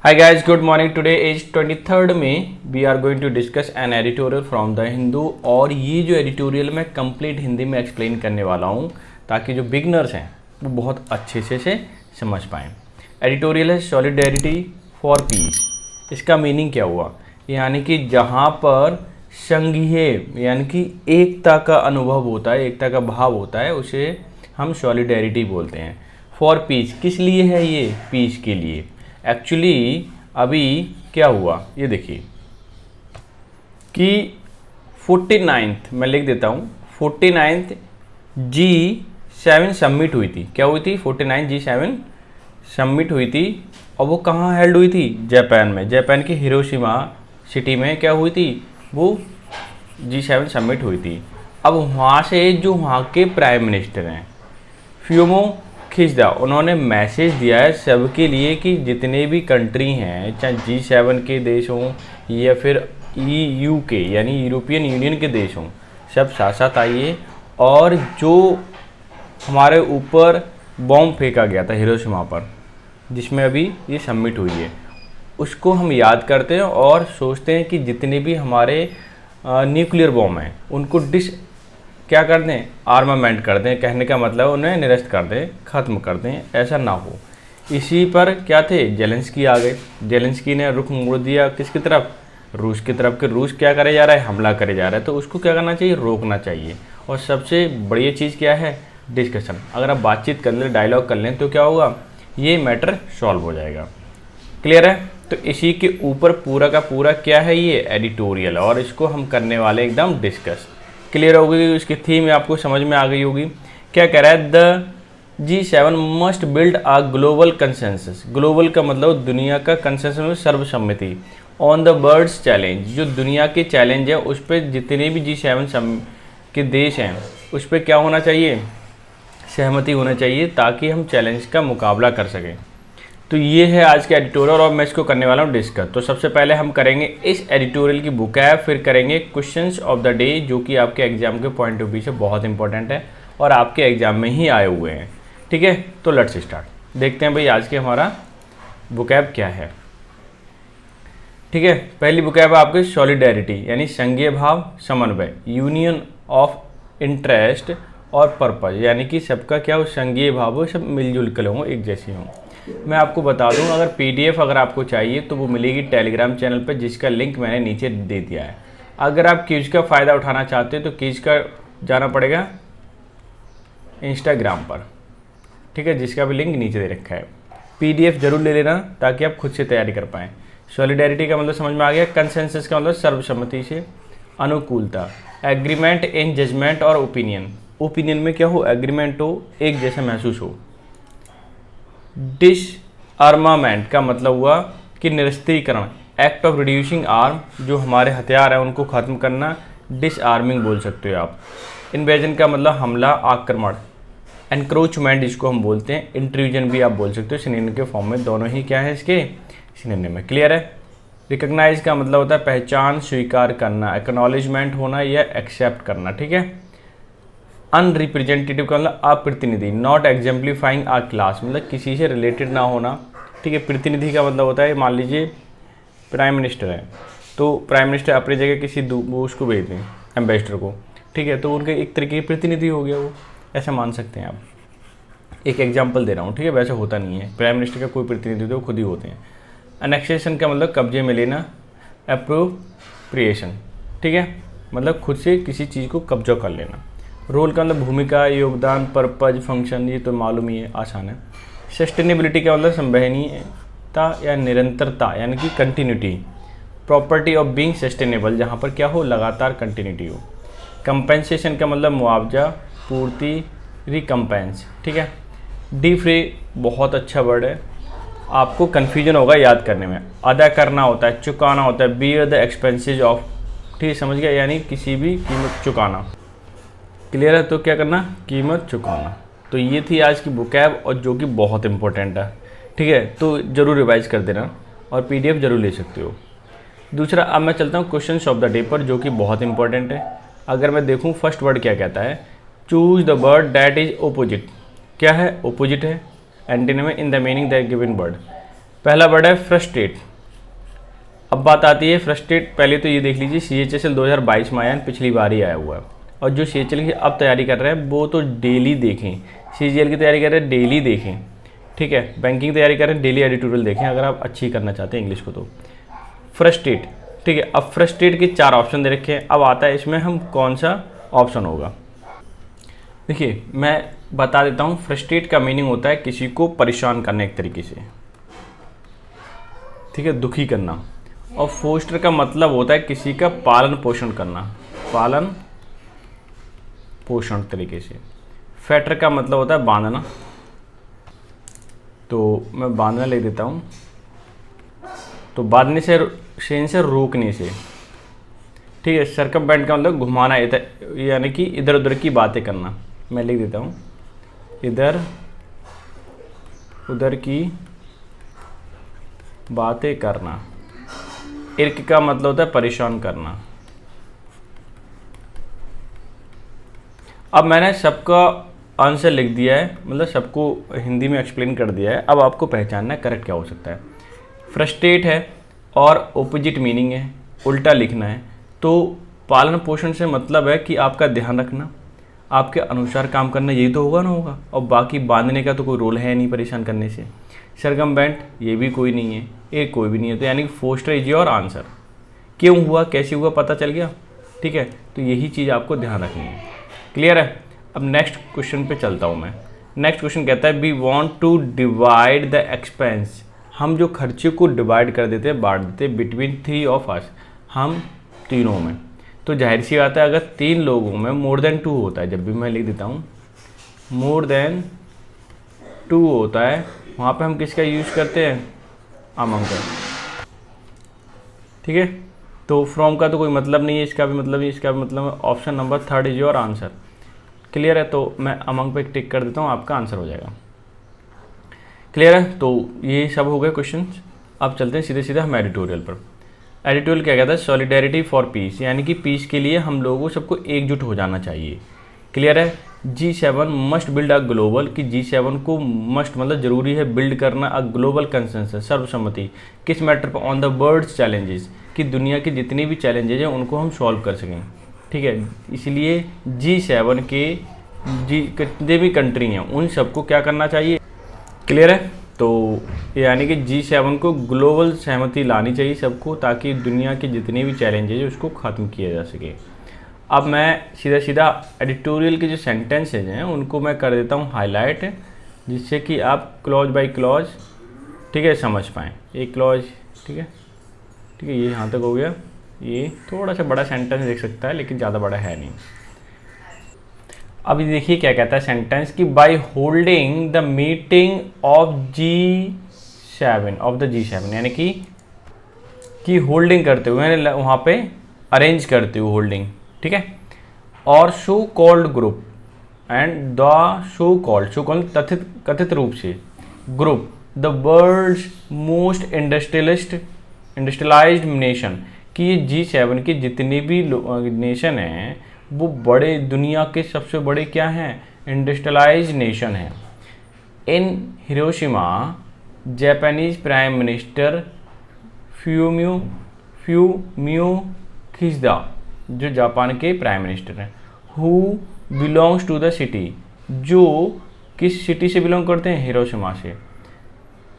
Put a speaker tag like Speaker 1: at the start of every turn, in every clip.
Speaker 1: Hi guys, good morning. Today is 23rd May. We are going to discuss an editorial from The Hindu और ये जो editorial मैं complete Hindi में explain करने वाला हूँ ताकि जो बिगनर्स हैं वो बहुत अच्छे से समझ पाएँ। एडिटोरियल है सॉलिडेरिटी फॉर पीस। इसका मीनिंग क्या हुआ? यानी कि जहाँ पर संघीय यानी कि एकता का अनुभव होता है, एकता का भाव होता है, उसे हम सॉलिडेरिटी बोलते हैं। फॉर पीस किस लिए है ये? पीस के लिए। एक्चुअली अभी क्या हुआ ये देखिए कि 49th मैं लिख देता हूँ 49th G7 समिट हुई थी। क्या हुई थी? 49 G7 समिट हुई थी और वो कहाँ हेल्ड हुई थी? जापान में। जापान के हिरोशिमा सिटी में क्या हुई थी? वो G7 समिट हुई थी। अब वहाँ से जो वहाँ के प्राइम मिनिस्टर हैं फ्यूमो खिचदा, उन्होंने मैसेज दिया है सबके लिए कि जितने भी कंट्री हैं, चाहे G7 के देश हों या फिर EU के यानी यूरोपियन यूनियन के देश हों, सब साथ साथ आइए। और जो हमारे ऊपर बॉम्ब फेंका गया था हिरोशिमा पर, जिसमें अभी ये समिट हुई है, उसको हम याद करते हैं और सोचते हैं कि जितने भी हमारे न्यूक्लियर बॉम्ब हैं उनको क्या कर दें? आर्मामेंट कर दें। कहने का मतलब उन्हें निरस्त कर दें, ख़त्म कर दें, ऐसा ना हो। इसी पर क्या थे? जेलेंस्की आ गए। जेलेंस्की ने रुख मोड़ दिया किसकी तरफ? रूस की तरफ। कि रूस क्या करे जा रहा है? हमला करे जा रहा है। तो उसको क्या करना चाहिए? रोकना चाहिए। और सबसे बढ़िया चीज़ क्या है? डिस्कशन। अगर आप बातचीत कर लें, डायलॉग कर लें, तो क्या होगा? ये मैटर सॉल्व हो जाएगा। क्लियर है? तो इसी के ऊपर पूरा का पूरा क्या है? ये एडिटोरियल, और इसको हम करने वाले एकदम डिस्कस। क्लियर हो गई? इसकी थीम आपको समझ में आ गई होगी। क्या कह रहा है? The G7 must build a global consensus. Global का मतलब दुनिया का, कंसेंसस में सर्वसम्मति। ऑन द बर्ड्स चैलेंज, जो दुनिया के चैलेंज है उस पर जितने भी G7 के देश हैं उस पर क्या होना चाहिए? सहमति होना चाहिए, ताकि हम चैलेंज का मुकाबला कर सकें। तो ये है आज के एडिटोरियल और मैं इसको करने वाला हूँ डिस्कस। तो सबसे पहले हम करेंगे इस एडिटोरियल की बुक है, फिर करेंगे क्वेश्चंस ऑफ द डे, जो कि आपके एग्जाम के पॉइंट ऑफ व्यू से बहुत इंपॉर्टेंट है और आपके एग्जाम में ही आए हुए हैं। ठीक है, तो लेट्स स्टार्ट। देखते हैं भाई आज के हमारा बुकैब क्या है। ठीक है, पहली बुकैब है आपके सॉलिडेरिटी यानी संघीय भाव, समन्वय, यूनियन ऑफ इंटरेस्ट और पर्पज, यानी कि सबका क्या हो? संघीय भाव हो, सब मिलजुल कर हों, एक जैसी हों। मैं आपको बता दूं, अगर PDF अगर आपको चाहिए तो वो मिलेगी टेलीग्राम चैनल पर, जिसका लिंक मैंने नीचे दे दिया है। अगर आप क्विज का फ़ायदा उठाना चाहते हो तो क्विज का जाना पड़ेगा इंस्टाग्राम पर। ठीक है, जिसका भी लिंक नीचे दे रखा है। PDF जरूर ले लेना ताकि आप खुद से तैयारी कर पाएँ। सॉलिडेरिटी का मतलब समझ में आ गया। कंसेंसस का मतलब सर्वसम्मति से, अनुकूलता, एग्रीमेंट इन जजमेंट और ओपिनियन। ओपिनियन में क्या हो? एग्रीमेंट हो, एक जैसा महसूस हो। डिसआर्मामेंट का मतलब हुआ कि निरस्त्रीकरण, एक्ट ऑफ रिड्यूसिंग आर्म, जो हमारे हथियार हैं उनको ख़त्म करना, डिसआर्मिंग बोल सकते हो आप। इन्वेजन का मतलब हमला, आक्रमण। एनक्रोचमेंट जिसको हम बोलते हैं, इंट्रूजन भी आप बोल सकते हो, सिनोनिम के फॉर्म में, दोनों ही क्या है इसके? सिनोनिम है। क्लियर है? रिकॉग्नाइज का मतलब होता है पहचान, स्वीकार करना, एक्नॉलेजमेंट होना या एक्सेप्ट करना। ठीक है। अनरिप्रेजेंटेटिव का मतलब अप्रतिनिधि, नॉट एग्जाम्प्लीफाइंग आ क्लास, मतलब किसी से रिलेटेड ना होना। ठीक है। प्रतिनिधि का मतलब होता है, मान लीजिए प्राइम मिनिस्टर है तो प्राइम मिनिस्टर अपनी जगह किसी उसको भेज दें, एम्बेसडर को। ठीक है, तो उनके एक तरीके के प्रतिनिधि हो गया वो, ऐसा मान सकते हैं आप। एक एग्जाम्पल दे रहा हूँ। ठीक है, वैसे होता नहीं है, प्राइम मिनिस्टर का कोई प्रतिनिधि तो खुद ही होते हैं। एनेक्सेशन का मतलब कब्जे में लेना, एप्रोप्रिएशन। ठीक है, मतलब खुद से किसी चीज़ को कब्जा कर लेना। रोल का मतलब भूमिका, योगदान, पर्पज, फंक्शन, ये तो मालूम ही है, आसान है। सस्टेनेबिलिटी का मतलब संवहनीयता या निरंतरता, यानी कि continuity. Property of being sustainable, जहाँ पर क्या हो? लगातार कंटिन्यूटी हो। कंपेंसेशन का मतलब मुआवजा, पूर्ति, रिकम्पेंस। ठीक है। डी फ्री बहुत अच्छा वर्ड है, आपको कन्फ्यूजन होगा याद करने में। अदा करना होता है, चुकाना होता है, बियर द एक्सपेंसेज ऑफ। ठीक है, समझ गया? यानी किसी भी कीमत चुकाना। क्लियर है? तो क्या करना? कीमत चुकाना। तो ये थी आज की बुकैब, और जो कि बहुत इंपॉर्टेंट है। ठीक है, तो ज़रूर रिवाइज कर देना और PDF जरूर ले सकते हो। दूसरा, अब मैं चलता हूँ क्वेश्चन ऑफ द डे पर, जो कि बहुत इंपॉर्टेंट है। अगर मैं देखूँ फर्स्ट वर्ड क्या कहता है, choose the word that is opposite. क्या है? ओपोजिट है, antonym in the meaning that given word. पहला वर्ड है फ्रस्ट्रेट। अब बात आती है फ्रस्ट्रेट, पहले तो ये देख लीजिए CHSL 2022 में आया, पिछली बार ही आया हुआ है। और जो CHL की अब तैयारी कर रहे हैं वो तो डेली देखें, CGL की तैयारी कर रहे हैं डेली देखें, ठीक है। बैंकिंग तैयारी कर रहे हैं डेली एडिटोरियल देखें अगर आप अच्छी करना चाहते हैं इंग्लिश को। तो फ्रस्ट्रेट, ठीक है। अब फ्रस्ट्रेट के 4 ऑप्शन दे रखे हैं। अब आता है इसमें हम कौन सा ऑप्शन होगा। देखिए मैं बता देता हूँ, फ्रस्ट्रेट का मीनिंग होता है किसी को परेशान करना एक तरीके से, ठीक है, दुखी करना। और फोस्टर का मतलब होता है किसी का पालन पोषण करना, पालन पोषण तरीके से। फैटर का मतलब होता है बांधना, तो मैं बांधना ले देता हूँ। तो बांधने से शेन से रोकने से, ठीक है। सर्कमवेंट का मतलब घुमाना, यानी कि इधर उधर की बातें करना। मैं लिख देता हूँ, इधर उधर की बातें करना। इर्क का मतलब होता है परेशान करना। अब मैंने सबका आंसर लिख दिया है, मतलब सबको हिंदी में एक्सप्लेन कर दिया है। अब आपको पहचानना है करेक्ट क्या हो सकता है। फ्रस्ट्रेट है और ऑपोजिट मीनिंग है, उल्टा लिखना है। तो पालन पोषण से मतलब है कि आपका ध्यान रखना, आपके अनुसार काम करना, यही तो होगा ना होगा। और बाकी बांधने का तो कोई रोल है नहीं परेशान करने से। सरकमवेंट ये भी कोई नहीं है, एक कोई भी नहीं है। तो यानी कि फोस्टर इज योर आंसर। क्यों हुआ कैसे हुआ पता चल गया, ठीक है। तो यही चीज़ आपको ध्यान रखनी है। क्लियर है। अब नेक्स्ट क्वेश्चन पे चलता हूँ मैं। नेक्स्ट क्वेश्चन कहता है we want to divide the expense. हम जो खर्चे को डिवाइड कर देते हैं, बांट देते हैं बिटवीन 3 ऑफ अस, हम तीनों में। तो जाहिर सी बात है अगर 3 लोगों में मोर देन 2 होता है, जब भी मैं लिख देता हूँ मोर देन 2 होता है, वहाँ पे हम किसका यूज़ करते हैं, अमंग का, ठीक है। तो फ्रॉम का तो कोई मतलब नहीं है, इसका भी मतलब नहीं, इसका भी मतलब है। Option number 3 is your answer. Clear है। तो मैं अमंग पे टिक कर देता हूँ, आपका आंसर हो जाएगा। क्लियर है। तो ये सब हो गए क्वेश्चन। अब चलते हैं सीधे सीधे हम एडिटोरियल पर। एडिटोरियल क्या कहता है, सॉलिडेरिटी फॉर पीस, यानी कि पीस के लिए हम लोगों सबको एकजुट हो जाना चाहिए। क्लियर है। G7 must build a global, कि G7 को मस्ट मतलब जरूरी है बिल्ड करना अ ग्लोबल कंसेंसस, सर्वसम्मति। किस मैटर पर, ऑन द वर्ल्ड्स चैलेंजेस, कि दुनिया के जितने भी चैलेंजेज हैं उनको हम सॉल्व कर सकें, ठीक है। इसलिए G7 के जितने भी कंट्री हैं उन सबको क्या करना चाहिए। क्लियर है। तो यानी कि G7 को ग्लोबल सहमति लानी चाहिए सबको, ताकि दुनिया के जितने भी चैलेंजेज है उसको ख़त्म किया जा सके। अब मैं सीधा सीधा एडिटोरियल के जो सेंटेंसेज हैं उनको मैं कर देता हूँ हाईलाइट, जिससे कि आप क्लॉज बाय क्लॉज, ठीक है, समझ पाएँ। एक क्लॉज, ठीक है, ठीक है, ये यहाँ तक हो गया। ये थोड़ा सा बड़ा सेंटेंस देख सकता है लेकिन ज़्यादा बड़ा है नहीं। अभी देखिए क्या कहता है सेंटेंस, कि by holding the meeting of G7, यानी कि होल्डिंग करते हुए, वहाँ पे अरेंज करते हुए होल्डिंग, ठीक है। और so called group and the so called कथित रूप से group, the world's most industrialised nation, कि ये G7 के जितने भी नेशन हैं वो बड़े, दुनिया के सबसे बड़े क्या हैं, इंडस्ट्रियलाइज्ड नेशन हैं। In Hiroshima Japanese prime minister Fumio Kishida, जो जापान के प्राइम मिनिस्टर हैं, who belongs to the city, जो किस सिटी से बिलोंग करते हैं, हिरोशिमा से,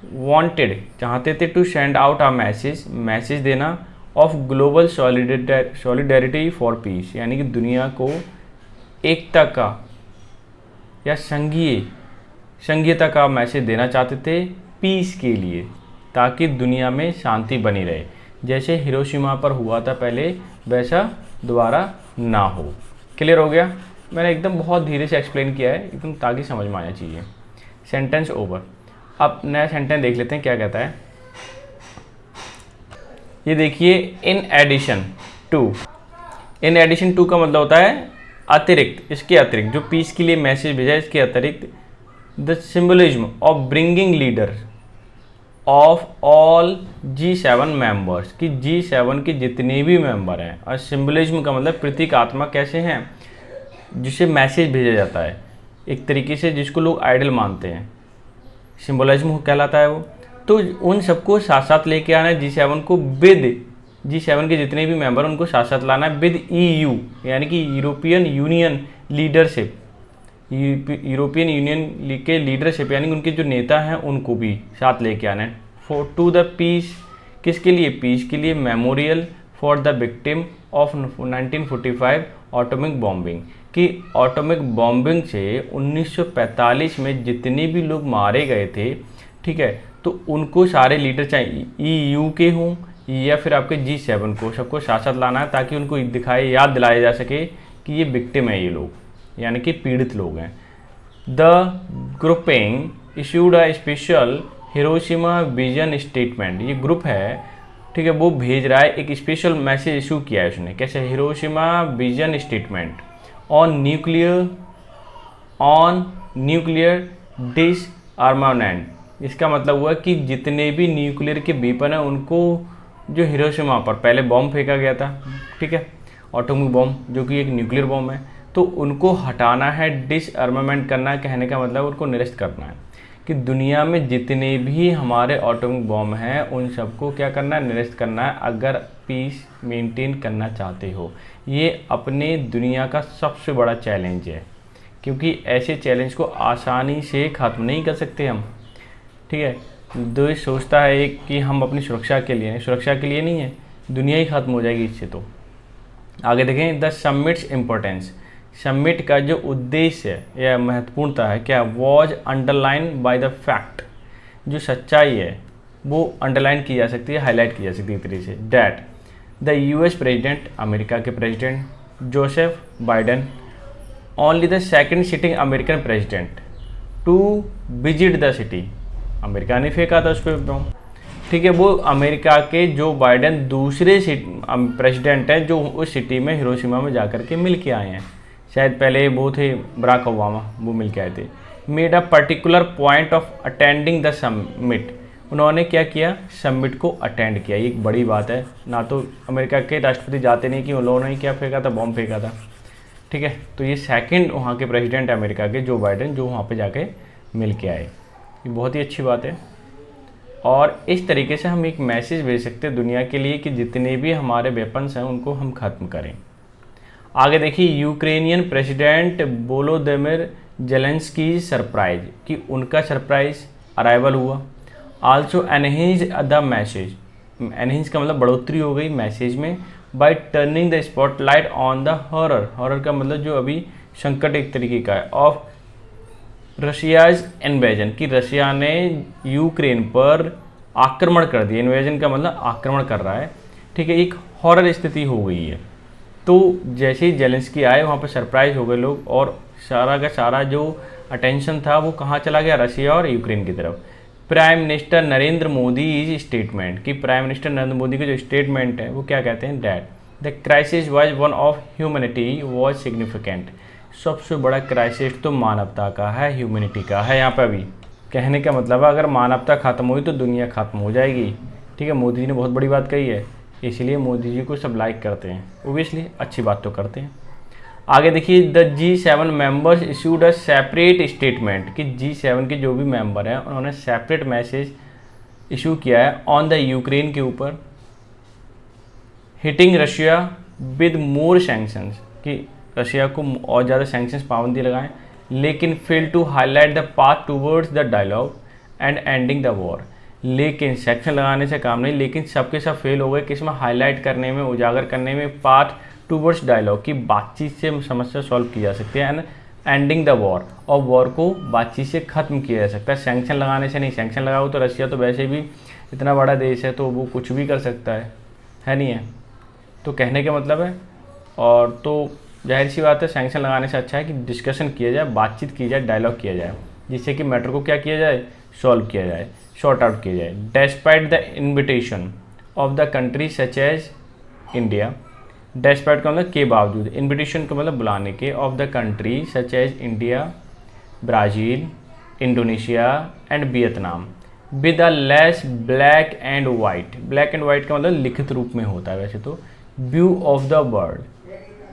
Speaker 1: वांटेड चाहते थे, to send out a message देना, of global solidarity for peace, यानी कि दुनिया को एकता का या संघीयता का मैसेज देना चाहते थे पीस के लिए, ताकि दुनिया में शांति बनी रहे। जैसे हिरोशिमा पर हुआ था पहले, वैसा दोबारा ना हो। क्लियर हो गया। मैंने एकदम बहुत धीरे से एक्सप्लेन किया है, एकदम ताकि समझ में आना चाहिए। Sentence over. अब नया सेंटेंस देख लेते हैं क्या कहता है। ये देखिए, इन एडिशन टू का मतलब होता है अतिरिक्त, इसके अतिरिक्त जो पीस के लिए मैसेज भेजा है, इसके अतिरिक्त the symbolism of bringing leader of all G7 members, कि G7 के जितने भी मेंबर हैं, और सिंबलिज्म का मतलब प्रतीकात्मक कैसे हैं, जिसे मैसेज भेजा जाता है एक तरीके से, जिसको लोग आइडल मानते हैं, सिंबलिज्म कहलाता है वो। तो उन सबको साथ साथ लेके आना है G7 को, विद G7 के जितने भी मेंबर उनको साथ साथ लाना है विद EU, यानी कि European union leadership, European union के लीडरशिप यानी उनके जो नेता हैं उनको भी साथ लेके आना है। फॉर टू द पीस, किसके लिए? पीस के लिए। Memorial for the victim of 1945 atomic bombing, कि एटॉमिक बॉम्बिंग से 1945 में जितने भी लोग मारे गए थे, ठीक है, तो उनको सारे लीडर चाहे EU के हों या फिर आपके G7 को, सबको साथ साथ लाना है ताकि उनको दिखाए, याद दिलाया जा सके कि ये विक्टिम है, ये लोग यानी कि पीड़ित लोग हैं। The grouping issued a special Hiroshima vision statement, ये ग्रुप है, ठीक है, वो भेज रहा है एक स्पेशल मैसेज इशू किया है उसने। कैसे? Hiroshima vision statement on nuclear डिसआर्मामेंट। इसका मतलब हुआ कि जितने भी न्यूक्लियर के वेपन हैं उनको, जो हिरोशिमा पर पहले बॉम्ब फेंका गया था, ठीक है, एटॉमिक बॉम्ब जो कि एक न्यूक्लियर बॉम्ब है, तो उनको हटाना है, डिसआर्मामेंट करना है। कहने का मतलब उनको निरस्त करना है कि दुनिया में जितने भी हमारे एटॉमिक बॉम्ब हैं उन सबको क्या करना है? निरस्त करना है, अगर पीस मेंटेन करना चाहते हो। ये अपने दुनिया का सबसे बड़ा चैलेंज है, क्योंकि ऐसे चैलेंज को आसानी से ख़त्म नहीं कर सकते हम, ठीक है। देश सोचता है कि हम अपनी सुरक्षा के लिए, सुरक्षा के लिए नहीं है, दुनिया ही ख़त्म हो जाएगी इससे। तो आगे देखें, द समिट्स इम्पोर्टेंस, समिट का जो उद्देश्य है या महत्वपूर्णता है क्या? Was underline by the fact, जो सच्चाई है वो अंडरलाइन की जा सकती है, हाईलाइट की जा सकती है एक तरीके से, that the US president, America के president Joseph Biden, only the second sitting American president to visit the city, America ने फेंका था उस पर बॉम्ब, ठीक है, वो अमेरिका के जो बाइडेन दूसरे प्रेसिडेंट हैं जो उस सिटी में, हिरोशिमा में जाकर के मिल के आए हैं। शायद पहले वो थे बराक ओबामा, वो मिल के आए थे। Made a particular point of attending the summit, उन्होंने क्या किया? समिट को अटेंड किया। ये एक बड़ी बात है, ना तो अमेरिका के राष्ट्रपति जाते नहीं कि उन लोगों ने क्या फेंका था? बॉम्ब फेंका था, ठीक है। तो ये सेकंड वहाँ के प्रेसिडेंट अमेरिका के जो बाइडेन, जो वहाँ पे जाके मिल के आए, ये बहुत ही अच्छी बात है। और इस तरीके से हम एक मैसेज भेज सकते हैं दुनिया के लिए कि जितने भी हमारे वेपन्स हैं उनको हम ख़त्म करें। आगे देखिए, Ukrainian president Volodymyr Zelensky surprise, कि उनका सरप्राइज अराइवल हुआ। Also enhance the message, enhance का मतलब बढ़ोतरी हो गई मैसेज में, bye turning the spotlight on the horror, horror का मतलब जो अभी संकट एक तरीके का है, ऑफ रशियाज इन्वेजन, कि रशिया ने यूक्रेन पर आक्रमण कर दिया। इन्वेजन का मतलब आक्रमण कर रहा है, ठीक है, एक हॉरर स्थिति हो गई है। तो जैसे ही जेलेंस्की आए वहाँ पर सरप्राइज हो गए लोग, और सारा का सारा जो अटेंशन था वो कहाँ चला गया? रशिया और यूक्रेन की तरफ। Prime minister Narendra Modi is statement, कि प्राइम मिनिस्टर नरेंद्र मोदी का जो स्टेटमेंट है वो क्या कहते हैं? That the crisis was one of humanity was significant, सबसे बड़ा क्राइसिस तो मानवता का है, ह्यूमैनिटी का है। यहाँ पर अभी कहने का मतलब है अगर मानवता खत्म हुई तो दुनिया खत्म हो जाएगी, ठीक है। मोदी जी ने बहुत बड़ी बात कही है, इसलिए मोदी जी को सब लाइक करते हैं, ओबियसली अच्छी बात तो करते हैं। आगे देखिए, the G7 members issued a separate statement, कि G7 के जो भी मेंबर हैं उन्होंने सेपरेट मैसेज इशू किया है ऑन द यूक्रेन के ऊपर, hitting Russia with more sanctions, कि रशिया को और ज़्यादा सैंक्शंस, पाबंदी लगाएं, लेकिन fail to highlight the path towards the dialogue and ending the war, लेकिन सैंक्शन लगाने से काम नहीं, लेकिन सबके सब फेल हो गए किसमें? हाईलाइट करने में, उजागर करने में, पाथ टूवर्ड्स डायलॉग, की बातचीत से समस्या सॉल्व की जा सकती है, एंड एंडिंग द वॉर, और वॉर को बातचीत से ख़त्म किया जा सकता है, सैंक्शन लगाने से नहीं। सैंक्शन लगाओ तो रशिया तो वैसे भी इतना बड़ा देश है तो वो कुछ भी कर सकता है नहीं है? तो कहने का मतलब है, और तो जाहिर सी बात है सैंक्शन लगाने से अच्छा है कि डिस्कशन किया जाए, बातचीत की जाए, डायलॉग किया जाए, जिससे कि मैटर को क्या किया जाए? सॉल्व किया जाए, शॉर्ट आउट किया जाए। Despite the invitation of the country such as India, despite का मतलब के बावजूद, इन्विटेशन का मतलब बुलाने के, of the country such as India, Brazil, Indonesia and Vietnam, with a less black and white, black and white का मतलब लिखित रूप में होता है वैसे तो, व्यू ऑफ द वर्ल्ड,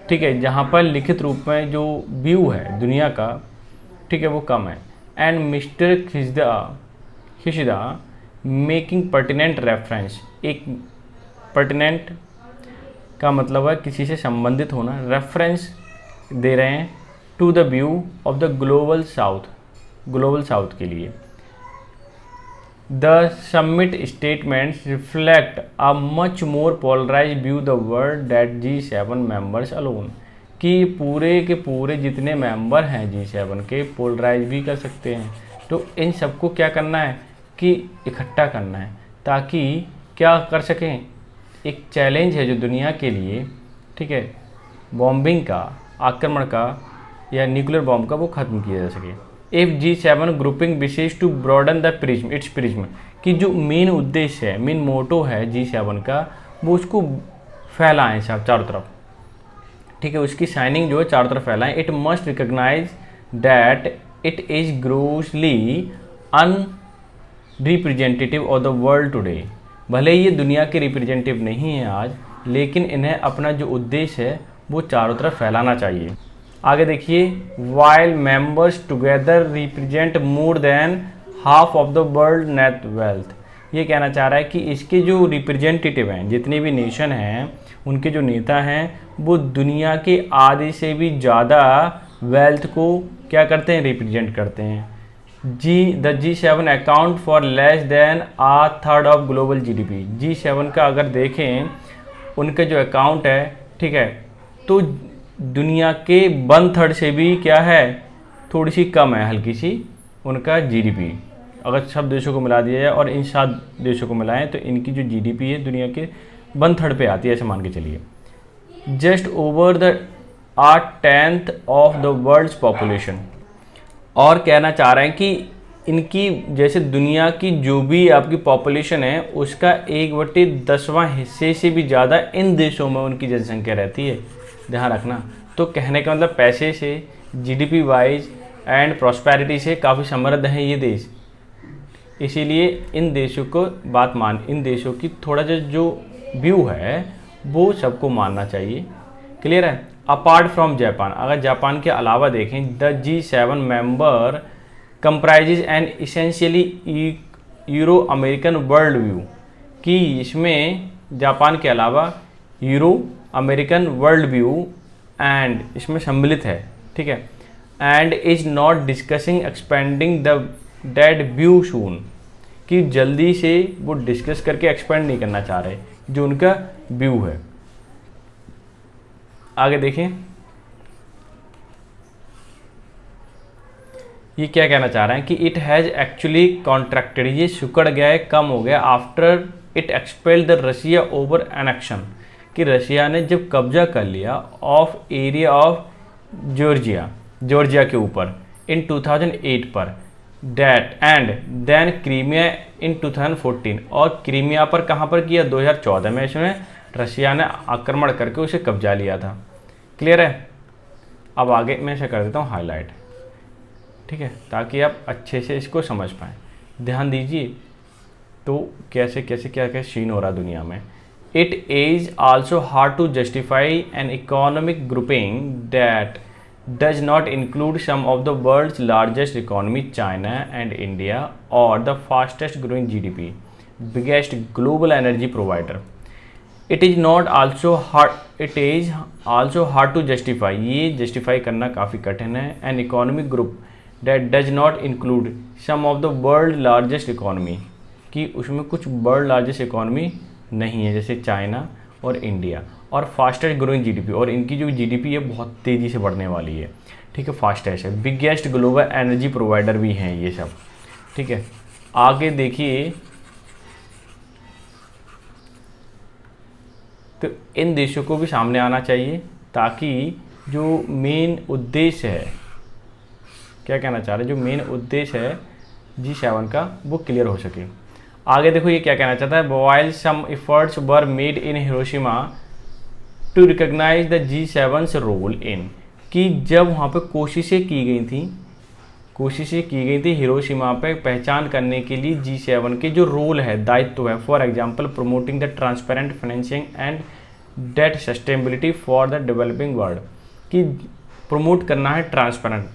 Speaker 1: ठीक है, जहाँ पर लिखित रूप में जो व्यू है दुनिया का, ठीक है, वो कम है। And mister Kishida making pertinent reference, एक पर्टिनेंट का मतलब है किसी से संबंधित होना, रेफरेंस दे रहे हैं to the view of the global south के लिए। The summit statements reflect a much more polarise view the world that G7 members alone, कि पूरे के पूरे जितने मेंबर हैं G7 के पोलराइज भी कर सकते हैं। तो इन सबको क्या करना है कि इकट्ठा करना है, ताकि क्या कर सकें, एक चैलेंज है जो दुनिया के लिए, ठीक है, बॉम्बिंग का, आक्रमण का या न्यूक्लियर बॉम्ब का, वो ख़त्म किया जा सके। If G7 grouping wishes to broaden the prism its prism, कि जो मेन उद्देश्य है, मेन मोटो है G7 का, वो उसको फैलाएं सब चारों तरफ, ठीक है, उसकी शाइनिंग जो है चारों तरफ फैलाएं। It must recognise that it is grossly unrepresentative of the world today, भले ही ये दुनिया के रिप्रेजेंटेटिव नहीं है आज, लेकिन इन्हें अपना जो उद्देश्य है वो चारों तरफ फैलाना चाहिए। आगे देखिए, while members together represent more than half of the world net wealth, ये कहना चाह रहा है कि इसके जो रिप्रेजेंटेटिव हैं, जितने भी नेशन हैं, उनके जो नेता हैं, वो दुनिया के आधे से भी ज़्यादा वेल्थ को क्या करते हैं, रिप्रेजेंट करते हैं। The G7 account for less than a third of global GDP, G7 का अगर देखें उनका जो अकाउंट है, ठीक है, तो दुनिया के 1/3 से भी क्या है, थोड़ी सी कम है, हल्की सी उनका GDP। अगर सब देशों को मिला दिया जाए और इन 7 देशों को मिलाएं तो इनकी जो GDP है दुनिया के 1/3 पे आती है, ऐसे मान के चलिए। Just over the 1/10 of the world's population, और कहना चाह रहे हैं कि इनकी जैसे दुनिया की जो भी आपकी पॉपुलेशन है उसका 1/10वां हिस्से से भी ज़्यादा इन देशों में उनकी जनसंख्या रहती है, ध्यान रखना। तो कहने का मतलब पैसे से, GDP वाइज एंड प्रॉस्पेरिटी से काफ़ी समृद्ध हैं ये देश, इसीलिए इन देशों को इन देशों की थोड़ा जो व्यू है वो सबको मानना चाहिए। क्लियर है। अपार्ट फ्रॉम जापान, अगर जापान के अलावा देखें, the G7 member comprises an essentially Euro American world view, कि इसमें जापान के अलावा Euro American world view and इसमें सम्मिलित है, ठीक है, and is not discussing expanding the dead view soon, कि जल्दी से वो डिस्कस करके एक्सपेंड नहीं करना चाह रहे जो उनका व्यू है। आगे देखें, ये क्या कहना चाह रहे हैं कि इट हैज़ एक्चुअली कॉन्ट्रैक्टेड, ये सिकुड़ गया है, कम हो गया, after it expelled the Russia over annexation, कि रशिया ने जब कब्जा कर लिया ऑफ एरिया ऑफ जॉर्जिया के ऊपर इन 2008 पर, डेट एंड देन क्रीमिया इन 2014, और क्रीमिया पर कहाँ पर किया, 2014 में इसमें रशिया ने आक्रमण करके उसे कब्जा लिया था। क्लियर है। अब आगे मैं इसे कर देता हूँ हाईलाइट, ठीक है, ताकि आप अच्छे से इसको समझ पाएँ। ध्यान दीजिए तो कैसे कैसे क्या क्या सीन हो रहा है दुनिया में। It is also hard to justify an economic grouping that does not include some of the world's largest economy, China and India, or the fastest growing GDP, biggest global energy provider. It is also hard to justify, ये justify करना काफ़ी कठिन है, an economic group that does not include some of the world largest economy, कि उसमें कुछ world largest economy नहीं है, जैसे चाइना और इंडिया, और फास्टेस्ट ग्रोइंग GDP, और इनकी जो GDP है बहुत तेज़ी से बढ़ने वाली है, ठीक है, फास्टेस्ट है, बिगेस्ट ग्लोबल एनर्जी प्रोवाइडर भी हैं ये सब, ठीक है। आगे देखिए, तो इन देशों को भी सामने आना चाहिए ताकि जो मेन उद्देश्य है, क्या कहना चाह रहे हैं, जो मेन उद्देश्य है G7 का वो क्लियर हो सके। आगे देखो ये क्या कहना चाहता है, while some efforts were made in Hiroshima to recognise the G7's role in, कि जब वहाँ पे कोशिशें की गई थी हिरोशिमा पे पहचान करने के लिए G7 के जो रोल है, दायित्व है, for example promoting the transparent financing and debt sustainability for the developing world, कि प्रमोट करना है transparent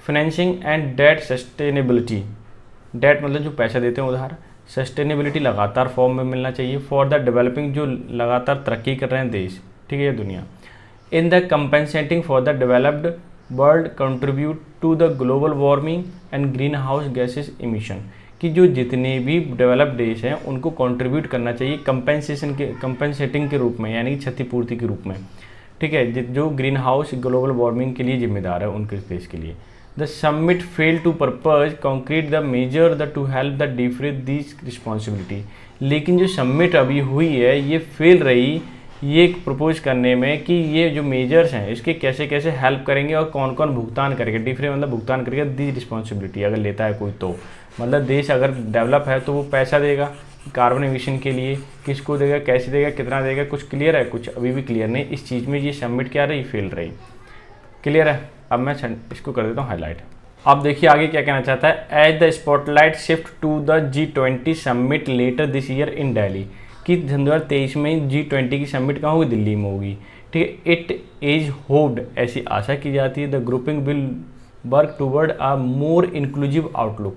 Speaker 1: financing and debt sustainability, debt मतलब जो पैसा देते हैं उधार, सस्टेनेबिलिटी लगातार फॉर्म में मिलना चाहिए फॉर द डेवलपिंग, जो लगातार तरक्की कर रहे हैं देश, ठीक है, ये दुनिया। In the compensating for the developed world contribute to the global warming and greenhouse gases emission, कि जो जितने भी डेवलप्ड देश हैं उनको कंट्रीब्यूट करना चाहिए कंपेंसेटिंग के रूप में, यानी क्षतिपूर्ति के रूप में, ठीक है, जो ग्रीन हाउस ग्लोबल वार्मिंग के लिए जिम्मेदार है उनके देश के लिए। The summit fail to purpose concrete the major the to help the different this responsibility, लेकिन जो समिट अभी हुई है ये फेल रही ये प्रपोज करने में कि ये जो मेजर्स हैं इसके कैसे कैसे हेल्प करेंगे और कौन कौन भुगतान करेगा, डिफरेंट मतलब भुगतान करेगा दी रिस्पॉन्सिबिलिटी अगर लेता है कोई, तो मतलब देश अगर डेवलप है तो वो पैसा देगा कार्बन एमिशन के लिए, किसको देगा, कैसे देगा, कितना देगा, कुछ क्लियर है, कुछ अभी भी क्लियर नहीं। इस चीज़ में ये समिट क्या रही, फेल रही। क्लियर है? अब मैं इसको कर देता हूँ हाईलाइट। अब देखिए आगे क्या कहना चाहता है। As the spotlight shift to the G20 summit later this year in Delhi, कि 2023 में G20 की समिट कहाँ होगी, दिल्ली में होगी, ठीक है। इट इज होप्ड, ऐसी आशा की जाती है, the grouping will work toward a more inclusive outlook,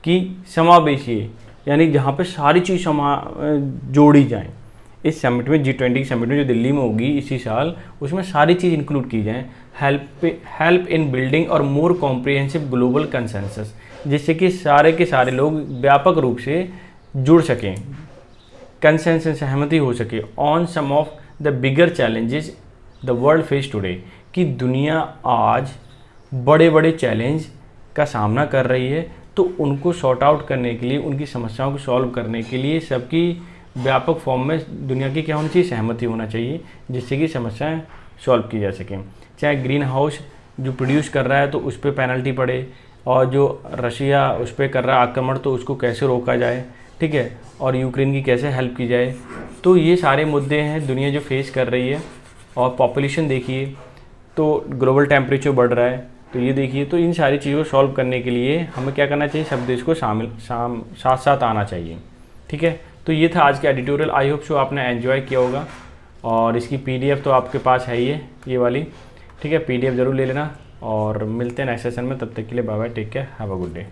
Speaker 1: कि समावेशी, यानी जहाँ पे सारी चीज़ जोड़ी जाएँ इस समिट में, G20 की समिट में जो दिल्ली में होगी इसी साल, उसमें सारी चीज़ इंक्लूड की जाएँ। हेल्प इन बिल्डिंग और मोर कॉम्प्रिहेंसिव ग्लोबल कंसेंसस, जिससे कि सारे के सारे लोग व्यापक रूप से जुड़ सकें, कंसेंसस सहमति हो सके on some of the bigger challenges the world face today, कि दुनिया आज बड़े बड़े चैलेंज का सामना कर रही है, तो उनको सॉर्ट आउट करने के लिए, उनकी समस्याओं को सॉल्व करने के लिए सबकी व्यापक फॉर्म में दुनिया की क्या होनी चाहिए, सहमति होना चाहिए, जिससे कि समस्याएं सॉल्व की जा सकें। चाहे ग्रीन हाउस जो प्रोड्यूस कर रहा है तो उस पर पेनल्टी पड़े, और जो रशिया उस पर कर रहा है आक्रमण तो उसको कैसे रोका जाए, ठीक है, और यूक्रेन की कैसे हेल्प की जाए। तो ये सारे मुद्दे हैं दुनिया जो फेस कर रही है। और पॉपुलेशन देखिए तो ग्लोबल टेम्परेचर बढ़ रहा है, तो ये देखिए, तो इन सारी चीज़ों को सॉल्व करने के लिए हमें क्या करना चाहिए, सब देश को साथ साथ आना चाहिए, ठीक है। तो ये था आज का एडिटोरियल। आई होप सो आपने एंजॉय किया होगा, और इसकी PDF तो आपके पास है ही है, ये वाली, ठीक है, PDF ज़रूर ले लेना, और मिलते हैं नेक्स्ट सेशन में। तब तक के लिए bye bye, take care, have a good day.